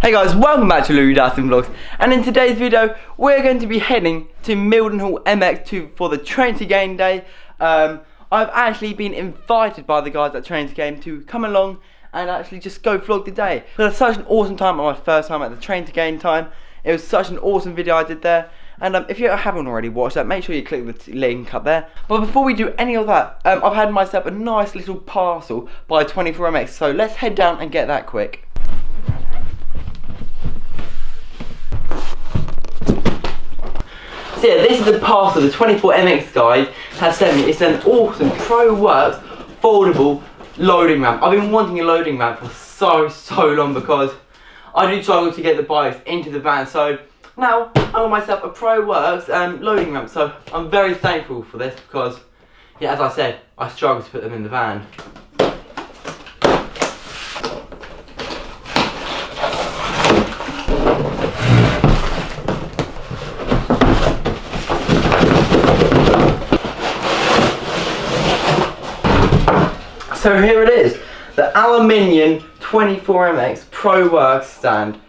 Hey guys, welcome back to Louis Dustin Vlogs, and in today's video we're going to be heading to Mildenhall MX2 for the Train to Game day. I've actually been invited by the guys at Train to Game to come along and actually just go vlog the day. It was such an awesome time on my first time at the Train to Game time. It was such an awesome video I did there, and if you haven't already watched that, make sure you click the link up there. But before we do any of that, I've had myself a nice little parcel by 24MX, so let's head down and get that quick. So yeah, this is a parcel the 24MX guys have sent me. It's an awesome Pro Works foldable loading ramp. I've been wanting a loading ramp for so long because I do struggle to get the bikes into the van. So now I got myself a Pro Works loading ramp. So I'm very thankful for this because, yeah, as I said, I struggle to put them in the van. So here it is, the aluminium 24MX Pro Works stand,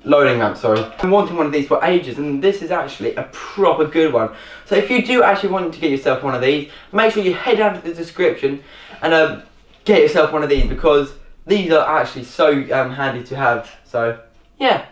loading ramp, sorry. I've been wanting one of these for ages, and this is actually a proper good one. So if you do actually want to get yourself one of these, make sure you head down to the description and get yourself one of these, because these are actually so handy to have. So yeah,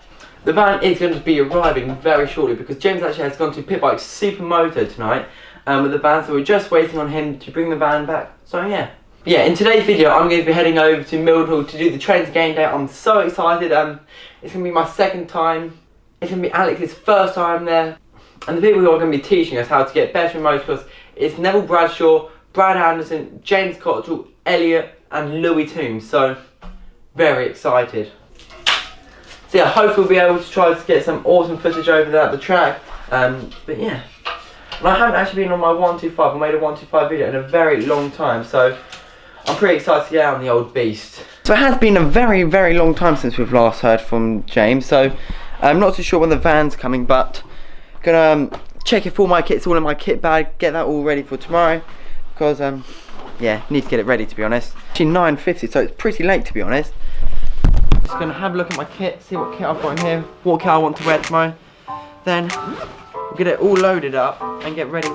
the van is going to be arriving very shortly because James actually has gone to Pitbike Supermoto tonight with the van, so we're just waiting on him to bring the van back. So yeah. Yeah, in today's video I'm going to be heading over to Mildenhall to do the Train to Game day. I'm so excited. It's going to be my second time. It's going to be Alex's first time there. And the people who are going to be teaching us how to get better in motocross is Neville, Bradshaw, Brad Anderson, James Cottrell, Elliott and Louis Toombs. So, very excited. So yeah, hopefully we'll be able to try to get some awesome footage over there at the track. But yeah. And I haven't actually been on my 125. I made a 125 video in a very long time. So I'm pretty excited to get out on the old beast. So it has been a very long time since we've last heard from James, so I'm not too sure when the van's coming, but gonna check if all my kit's all in my kit bag, get that all ready for tomorrow, because yeah, need to get it ready, to be honest. Actually 9:50, so it's pretty late, to be honest. Just gonna have a look at my kit, see what kit I've got in here, what kit I want to wear tomorrow, then we'll get it all loaded up and get ready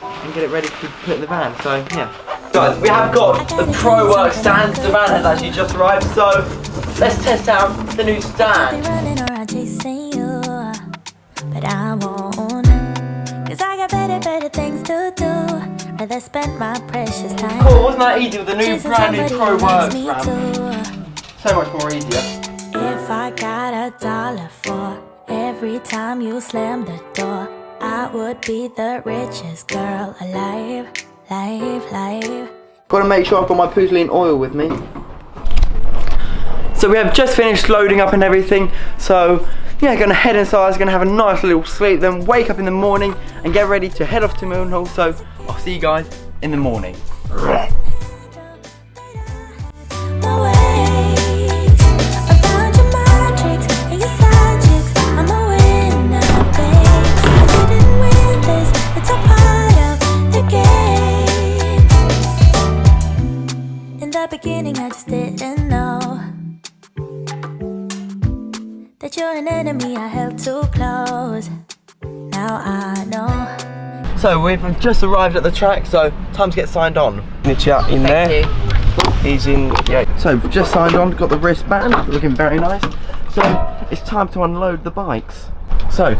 and get it ready to put in the van. So yeah. Guys, we have got the Pro Works stand. The van has actually just arrived, so let's test out the new stand. But I won't, 'cause I got better things to do. Rather spend my precious time. Cool, wasn't that easy with the new brand new Pro Works ramp? So much more easier. If I got $1 for every time you slam the door, I would be the richest girl alive. Gotta make sure I've got my Podium oil with me. So we have just finished loading up and everything. So yeah, gonna head inside, gonna have a nice little sleep, then wake up in the morning and get ready to head off to Mildenhall. So I'll see you guys in the morning. Beginning, I just didn't know that you're an enemy I held too close. Now I know. So we've just arrived at the track, so time to get signed on. Signature in there. He's in. Yeah. So we've just signed on, got the wristband, looking very nice. So it's time to unload the bikes. So,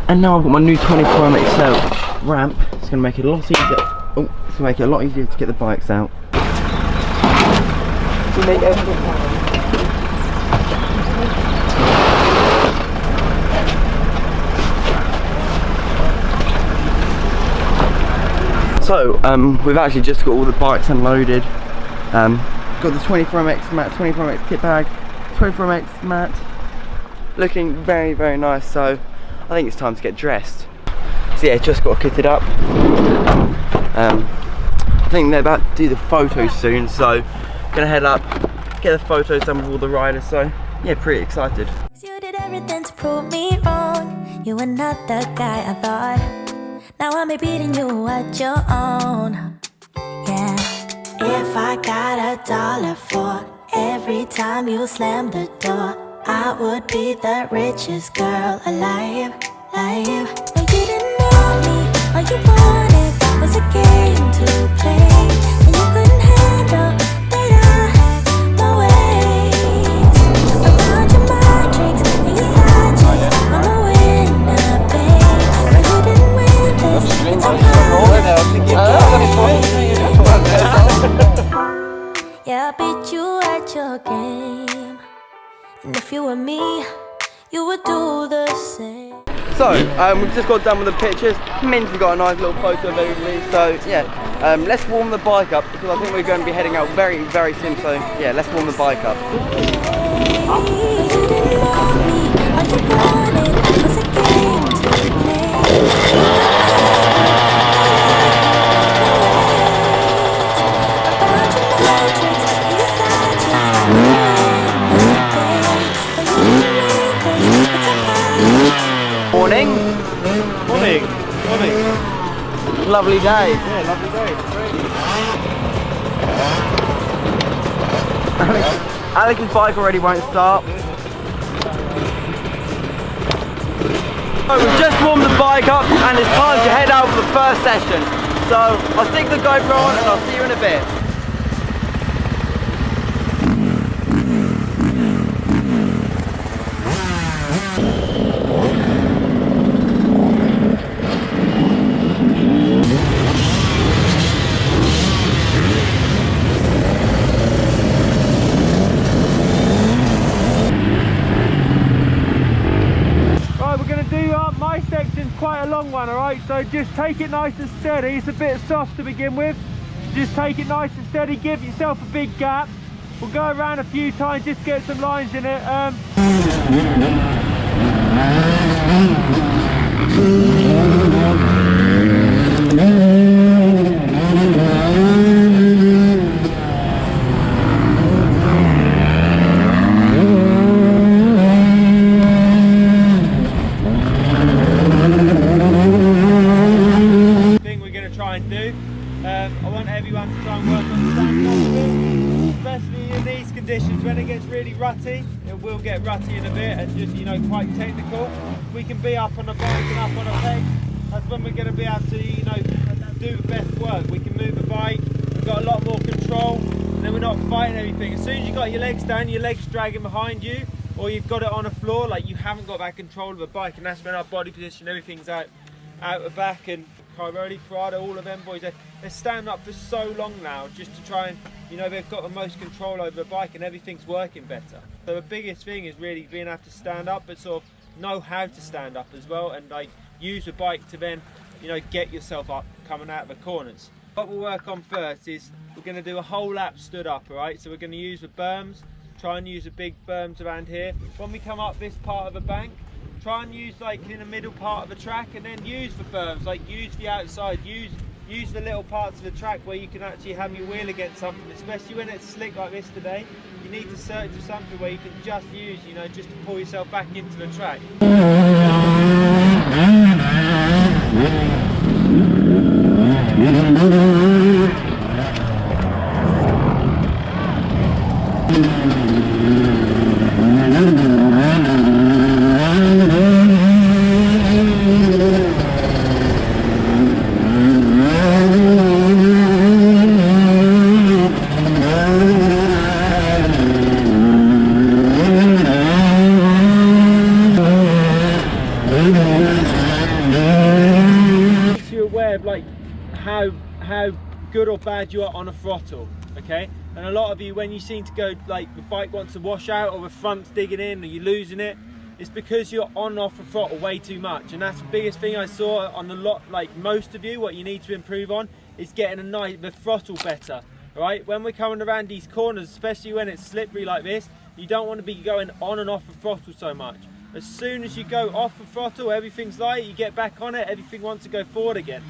and now I've got my new 24MX ramp. It's gonna make it a lot easier. Oh, it's gonna make it a lot easier to get the bikes out. We make everything happen. So we've actually just got all the bikes unloaded. Got the 24MX mat, 24MX kit bag, 24MX mat, looking very nice. So I think it's time to get dressed. So yeah, just got kitted up. I think they're about to do the photos soon, so gonna head up, get the photos done with all the riders, so yeah, pretty excited. You did everything to prove me wrong. You were not the guy I thought. Now I'm beating you at your own. Yeah. If I got $1 for every time you slam the door, I would be the richest girl alive. But you didn't want me, all you wanted was a game to play. And you couldn't handle that I had my ways. About your matrix and your side chicks, I'm a winner, babe. But you didn't win this, it's a party. Yeah, I beat you at your game. And if you were me, you would do the same. So, we've just got done with the pictures. Min's got a nice little photo of everybody. So, yeah, let's warm the bike up because I think we're going to be heading out very, very soon. So, yeah, let's warm the bike up. Morning. Morning. Morning. Lovely day. Yeah, lovely day. Great. Alex's bike already won't start. So we've just warmed the bike up and it's time to head out for the first session. So I'll stick the GoPro on and I'll see you in a bit. My section's quite a long one, alright, so just take it nice and steady. It's a bit soft to begin with. Just take it nice and steady, give yourself a big gap. We'll go around a few times just to get some lines in it. I want everyone to try and work on stand posture, especially in these conditions. When it gets really rutty, it will get rutty in a bit and just, you know, quite technical. We can be up on a bike and up on a peg. That's when we're going to be able to, you know, do the best work. We can move the bike, we've got a lot more control, and then we're not fighting everything. As soon as you've got your legs down, your legs dragging behind you, or you've got it on a floor, like you haven't got that control of the bike, and that's when our body position, everything's out the back. And Cairoli, Prada, all of them boys, they're standing up for so long now just to try and, you know, they've got the most control over the bike and everything's working better. So the biggest thing is really being able to stand up, but sort of know how to stand up as well, and like use the bike to then, you know, get yourself up coming out of the corners. What we'll work on first is we're going to do a whole lap stood up, alright? So we're going to use the berms, try and use the big berms around here. When we come up this part of the bank, try and use like in the middle part of the track, and then use the berms, like use the outside, use the little parts of the track where you can actually have your wheel against something, especially when it's slick like this today. You need to search for something where you can just use, you know, just to pull yourself back into the track. Like how good or bad you are on a throttle, okay? And a lot of you, when you seem to go like the bike wants to wash out or the front's digging in or you're losing it, it's because you're on and off the throttle way too much. And that's the biggest thing I saw on a lot, like most of you. What you need to improve on is getting the throttle better, right? When we're coming around these corners, especially when it's slippery like this, you don't want to be going on and off the throttle so much. As soon as you go off the throttle, everything's light, you get back on it, everything wants to go forward again.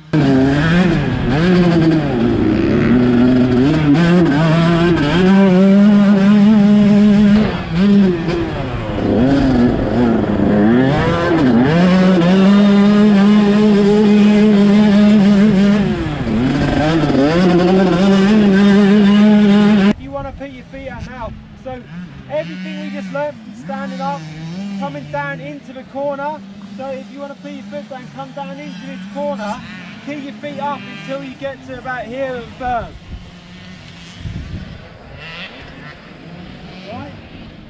If you want to put your feet out now, so everything we just learned from standing up, coming down into the corner. So if you want to put your foot down, come down into this corner, keep your feet up until you get to about here at the berm. Right?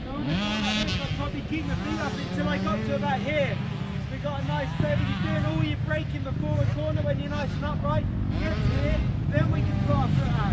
So on the corner like this, I'll probably keep my feet up until I got to about here. So we got a nice level. You're doing all your braking before the corner when you're nice and upright. Get to here, then we can put our foot out.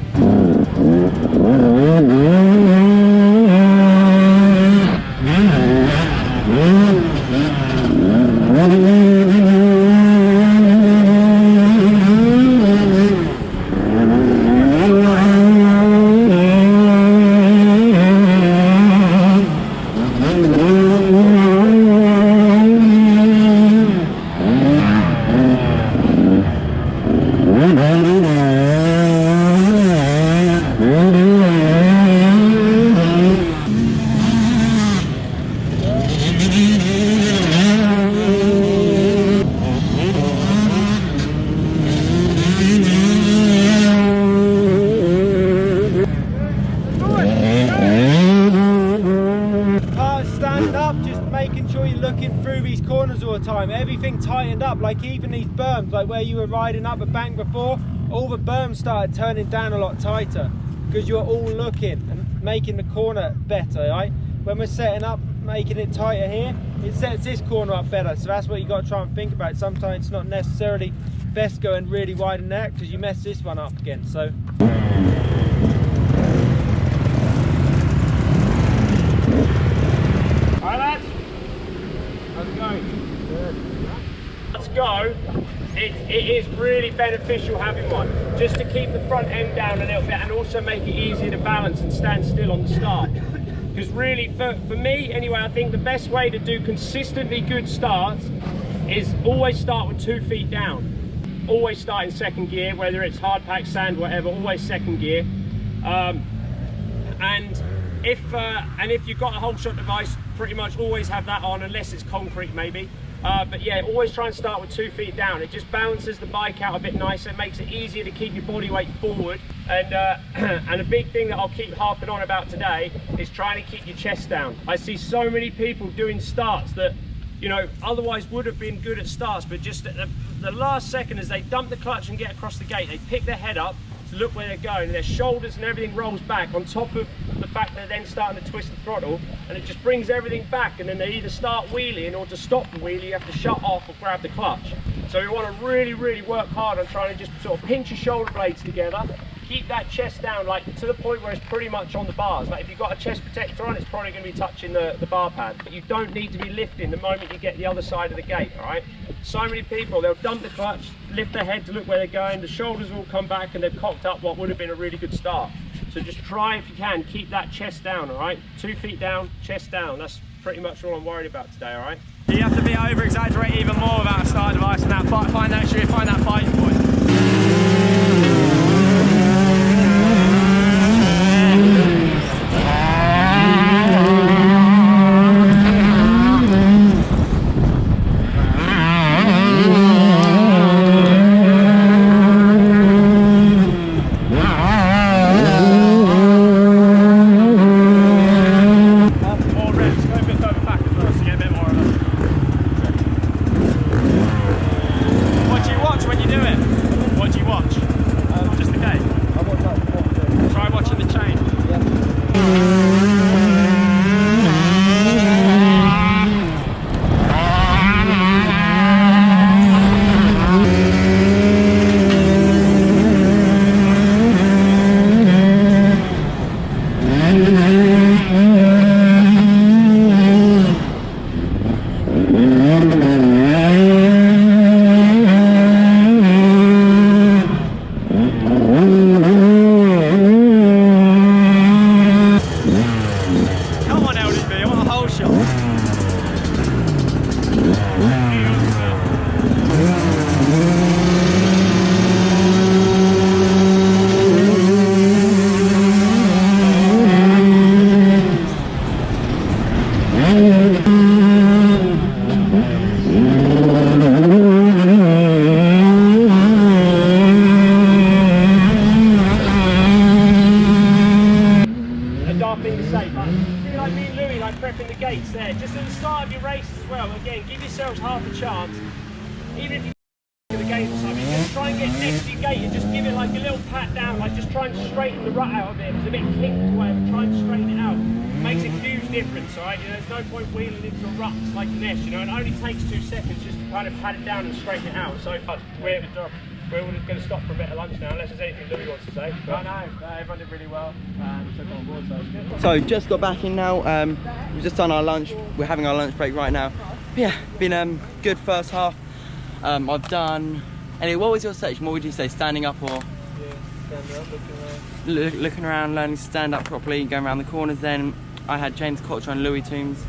Everything tightened up, like even these berms, like where you were riding up a bank before, all the berms started turning down a lot tighter because you're all looking and making the corner better, right? When we're setting up, making it tighter here, it sets this corner up better. So that's what you got to try and think about. Sometimes it's not necessarily best going really wide in there because you mess this one up again. So alright lads, how's it going? Let's go. It is really beneficial having one, just to keep the front end down a little bit and also make it easier to balance and stand still on the start. Because really, for me anyway, I think the best way to do consistently good starts is always start with 2 feet down. Always start in second gear, whether it's hard pack, sand, whatever, always second gear. And if you've got a whole shot device, pretty much always have that on, unless it's concrete maybe. But yeah, always try and start with 2 feet down. It just balances the bike out a bit nicer, makes it easier to keep your body weight forward. And a big thing that I'll keep harping on about today is trying to keep your chest down. I see so many people doing starts that, you know, otherwise would have been good at starts, but just at the last second as they dump the clutch and get across the gate, they pick their head up to look where they're going, and their shoulders and everything rolls back on top of the fact they're then starting to twist the throttle, and it just brings everything back, and then they either start wheeling, or to stop the wheelie you have to shut off or grab the clutch. So you want to really work hard on trying to just sort of pinch your shoulder blades together, keep that chest down, like to the point where it's pretty much on the bars. Like if you've got a chest protector on, it's probably going to be touching the bar pad. But you don't need to be lifting the moment you get the other side of the gate, all right? So many people, they'll dump the clutch, lift their head to look where they're going, the shoulders will come back, and they've cocked up what would have been a really good start. So just try, if you can, keep that chest down, all right? 2 feet down, chest down. That's pretty much all I'm worried about today, all right? You have to be over-exaggerate even more without a start device and that, find that fighting point. the start of your race as well, again, give yourselves half a chance. Even if you the gate or something, just try and get next to your gate and just give it like a little pat down, like just try and straighten the rut out of it. If it's a bit kinked or whatever, try and straighten it out. It makes a huge difference, alright? You know, there's no point wheeling into a rut like an S, you know, it only takes 2 seconds just to kind of pat it down and straighten it out. So we're going to stop for a bit of lunch now, unless there's anything Louis wants to say. But no, everyone did really well. Took on board, so it's good. So just got back in now. We've just done our lunch. We're having our lunch break right now. Yeah, been good first half. I've done. Anyway, what was your section? What would you say? Standing up or? Yeah, standing up, looking around. Looking around, learning to stand up properly, going around the corners. Then I had James Cottrell and Louis Toombs.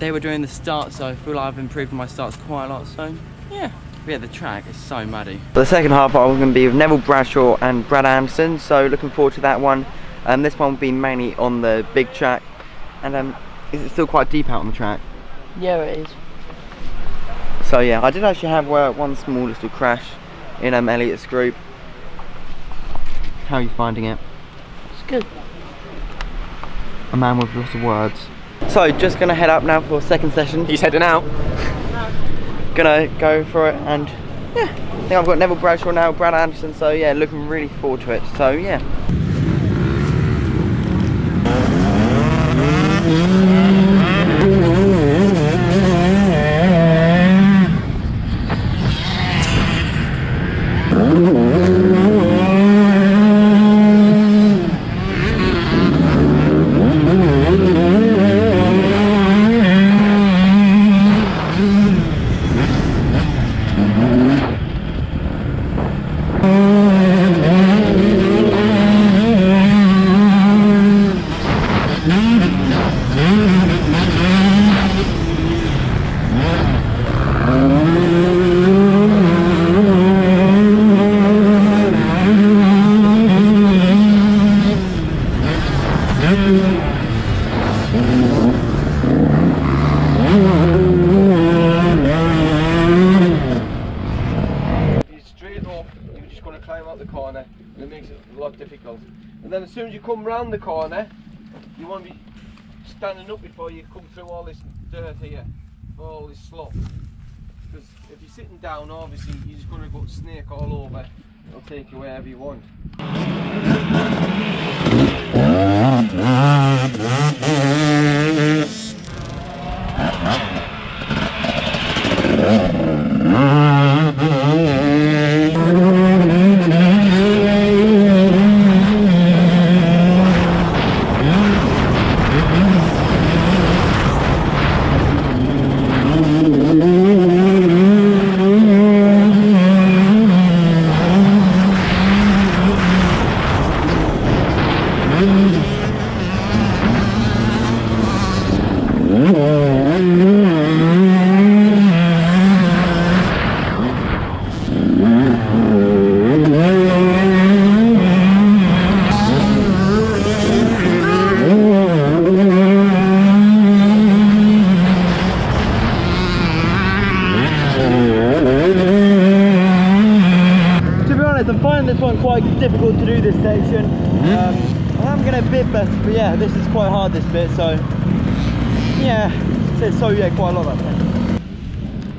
They were doing the start, so I feel like I've improved my starts quite a lot. So yeah. Yeah, the track is so muddy. For the second half, I was going to be with Neville, Bradshaw and Brad Anderson, so looking forward to that one. This one will be mainly on the big track. And is it still quite deep out on the track? Yeah, it is. So yeah, I did actually have one small little crash in Elliott's group. How are you finding it? It's good. A man with lots of words. So just going to head up now for second session. He's heading out. Gonna go for it, and yeah, I think I've got Neville, Bradshaw now, Brad Anderson, so yeah, looking really forward to it. So yeah. And then as soon as you come round the corner, you want to be standing up before you come through all this dirt here, all this slop. Because if you're sitting down, obviously you're just going to go snake all over. It'll take you wherever you want. This one quite difficult to do this section. I'm gonna bit better, but yeah, this is quite hard, this bit, so yeah, yeah, quite a lot of that.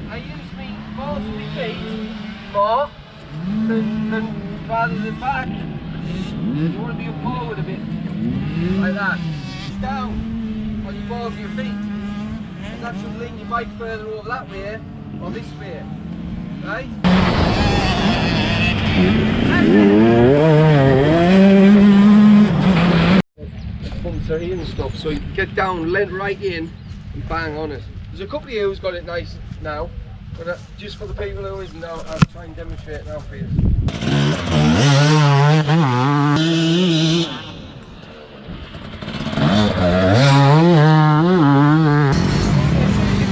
I use me balls of my feet more than rather than back. You want to be up forward a bit, like that. Down on your balls of your feet, and that should lean your bike further over that way or this way, right? Bumps are here and stuff, so you get down, lean right in and bang on it. There's a couple of you who's got it nice now, but just for the people who isn't, I'll try and demonstrate now for you. You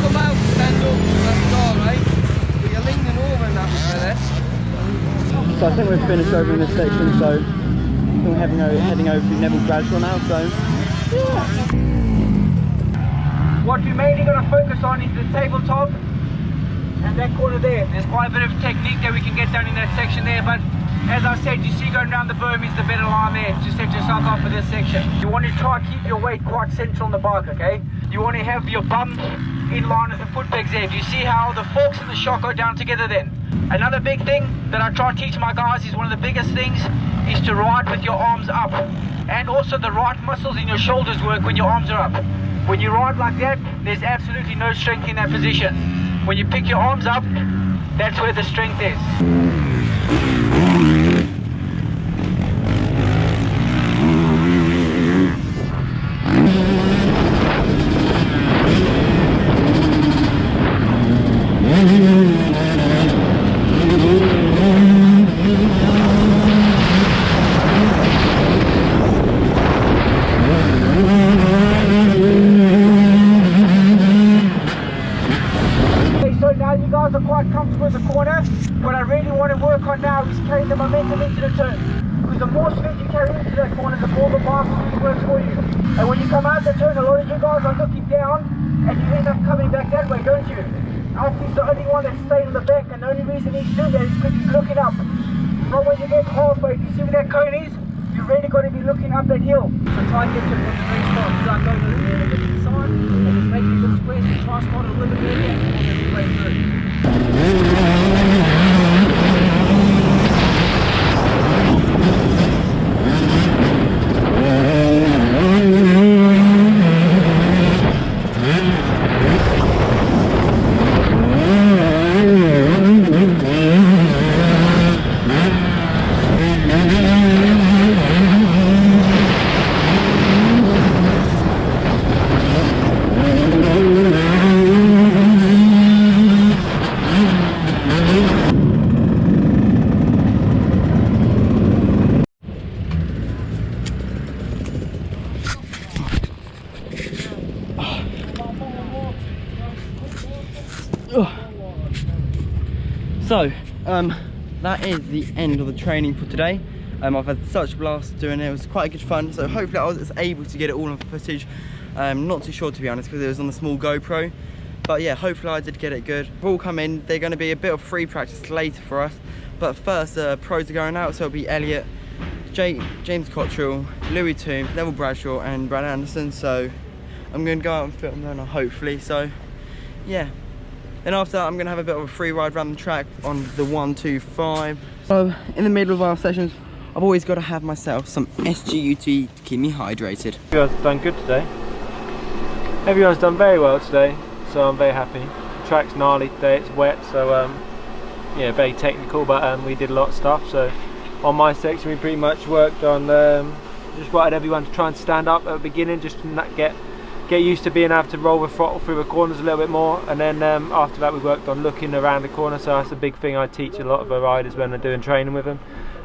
come out, stand up, that's alright, but you're leaning over in that way. So I think we've finished over in this section, so we're heading over to Neville, Bradshaw now, so yeah. What we're mainly going to focus on is the tabletop and that corner there. There's quite a bit of technique that we can get done in that section there, but as I said, you see going around the berm is the better line there to set yourself up for this section. You want to try and keep your weight quite central on the bike, okay? you want to have your bum in line with the foot pegs there. If you see how the forks and the shock go down together then. Another big thing that I try to teach my guys is one of the biggest things is to ride with your arms up. And also the right muscles in your shoulders work when your arms are up. When you ride like that, there's absolutely no strength in that position. When you pick your arms up, that's where the strength is. The more speed you carry into that corner, the more the bike really works for you. And when you come out the turn, a lot of you guys are looking down and you end up coming back that way, don't you? Alfie's the only one that's staying on the back, and the only reason he's doing that is because he's looking up. From when you get halfway, you see where that cone is? You really got to be looking up that hill. So try and get to the very start. Start going a little bit to the side and just make a good square. So try and start a little bit again and then play through. So, that is the end of the training for today. I've had such a blast doing it. It was quite good fun. So hopefully I was able to get it all on footage. Not too sure, to be honest, because it was on the small GoPro. But yeah, hopefully I did get it good. We'll all come in. They're going to be a bit of free practice later for us. But first, pros are going out. So it'll be Elliott, James Cottrell, Louis Toom, Neville Bradshaw and Brad Anderson. So I'm going to go out and film them hopefully. So yeah. Then after that, I'm going to have a bit of a free ride around the track on the 125. So in the middle of our sessions, I've always got to have myself some SGUT to keep me hydrated. Everyone's done good today. Everyone's done very well today, so I'm very happy. The track's gnarly today, it's wet, so yeah, very technical, but we did a lot of stuff. So on my section, we pretty much worked on just wanted everyone to try and stand up at the beginning, just to get used to being able to roll the throttle through the corners a little bit more, and then after that we worked on looking around the corner. So that's a big thing I teach a lot of the riders when they're doing training with them.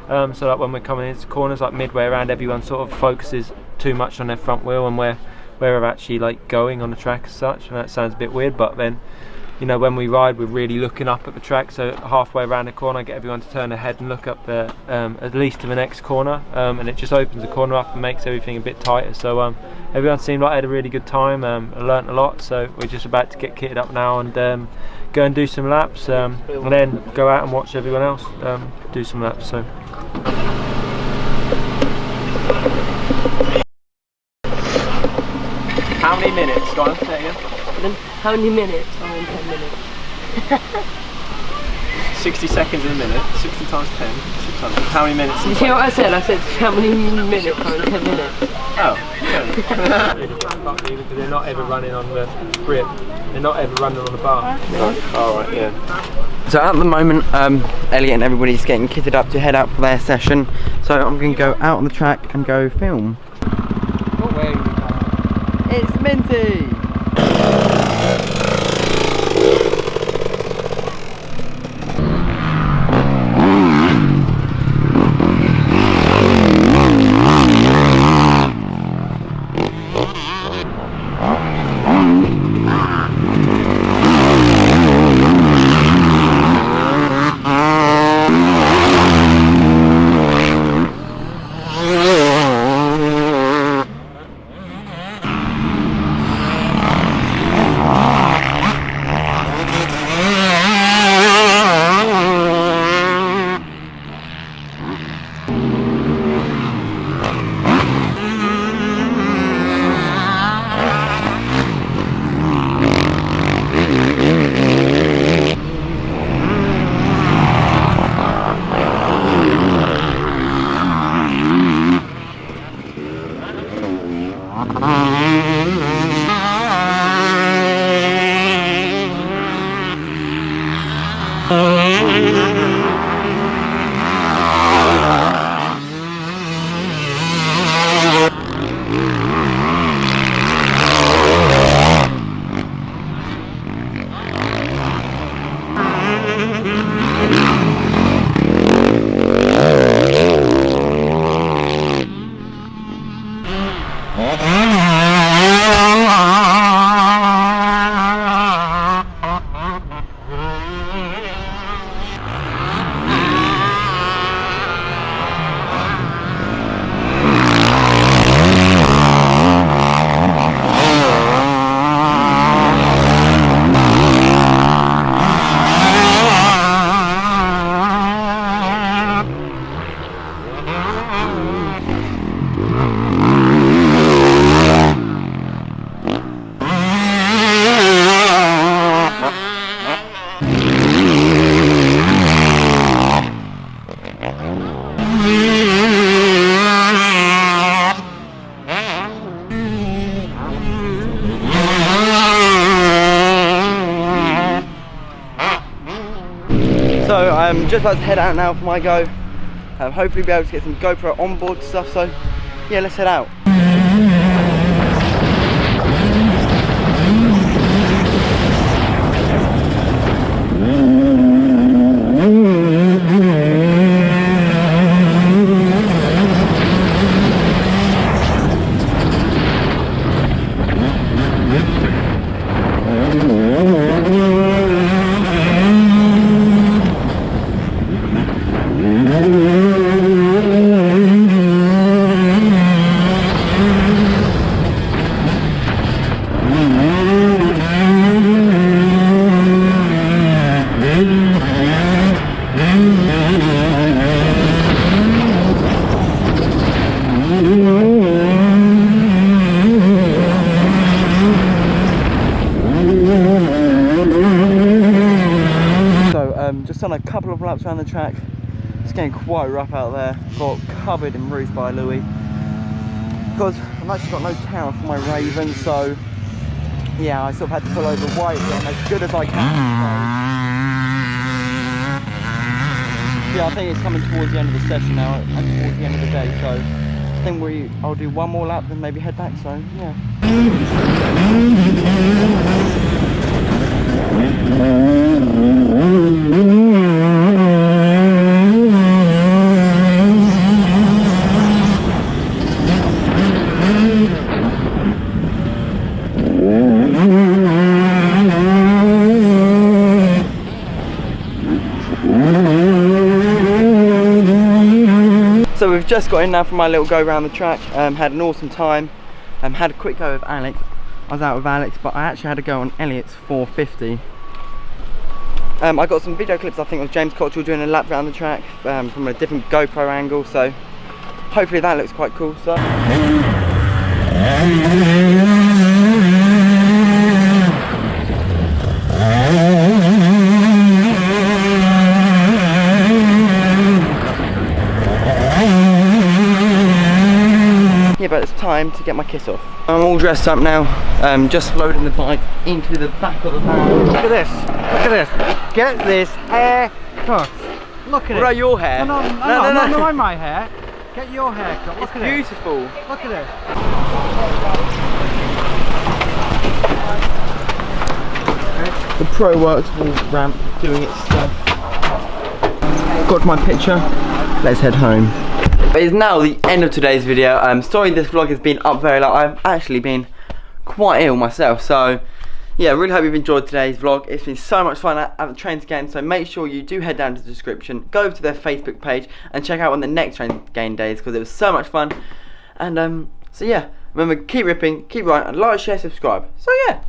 So that when we're coming into corners, like midway around, everyone sort of focuses too much on their front wheel and where we're actually like going on the track as such. And that sounds a bit weird, but then, you know, when we ride, we're really looking up at the track. So halfway around the corner, I get everyone to turn their head and look up the at least to the next corner, and it just opens the corner up and makes everything a bit tighter. So everyone seemed like they had a really good time. I learnt a lot. So we're just about to get kitted up now and go and do some laps, and then go out and watch everyone else do some laps. So. How many minutes, Don? Say again. How many minutes? Oh, in 10 minutes. 60 seconds in a minute. 60 times 10. 600. How many minutes? You see what I said? I said how many minutes? Oh, in 10 minutes. Oh. Yeah. Because they're not ever running on the grip. They're not ever running on the bar. Oh, right, yeah. So at the moment, Elliott and everybody's getting kitted up to head out for their session. So I'm going to go out on the track and go film. It's Minty! So I'm just about to head out now for my go. Hopefully be able to get some GoPro onboard stuff, so yeah, let's head out. Just done a couple of laps around the track. It's getting quite rough out there. Got covered in roost by Louis because I've actually got no tower for my Raven, so yeah, I sort of had to pull over wide again as good as I can. So, yeah, I think it's coming towards the end of the session now and towards the end of the day, so I think I'll do one more lap then maybe head back, so yeah. So we've just got in now from my little go around the track. Had an awesome time. Had a quick go with Alex. I was out with Alex, but I actually had to go on Elliott's 450. I got some video clips, I think, of James Cottrell doing a lap around the track from a different GoPro angle, so hopefully that looks quite cool. So yeah, but it's time to get my kit off. I'm all dressed up now, just loading the bike into the back of the van. Look at this, look at this. Get this hair cut. Look at it. What about your hair? No, my hair. Get your hair cut. Look at it. Beautiful. Look at it. The Pro Works ramp doing its stuff. Got my picture. Let's head home. But it's now the end of today's video. Sorry this vlog has been up very late. I've actually been quite ill myself, so yeah, really hope you've enjoyed today's vlog. It's been so much fun at the trains game, so make sure you do head down to the description, go over to their Facebook page and check out when the next train game day is, because it was so much fun. And so yeah, remember, keep ripping, keep riding, and like, share, subscribe. So yeah,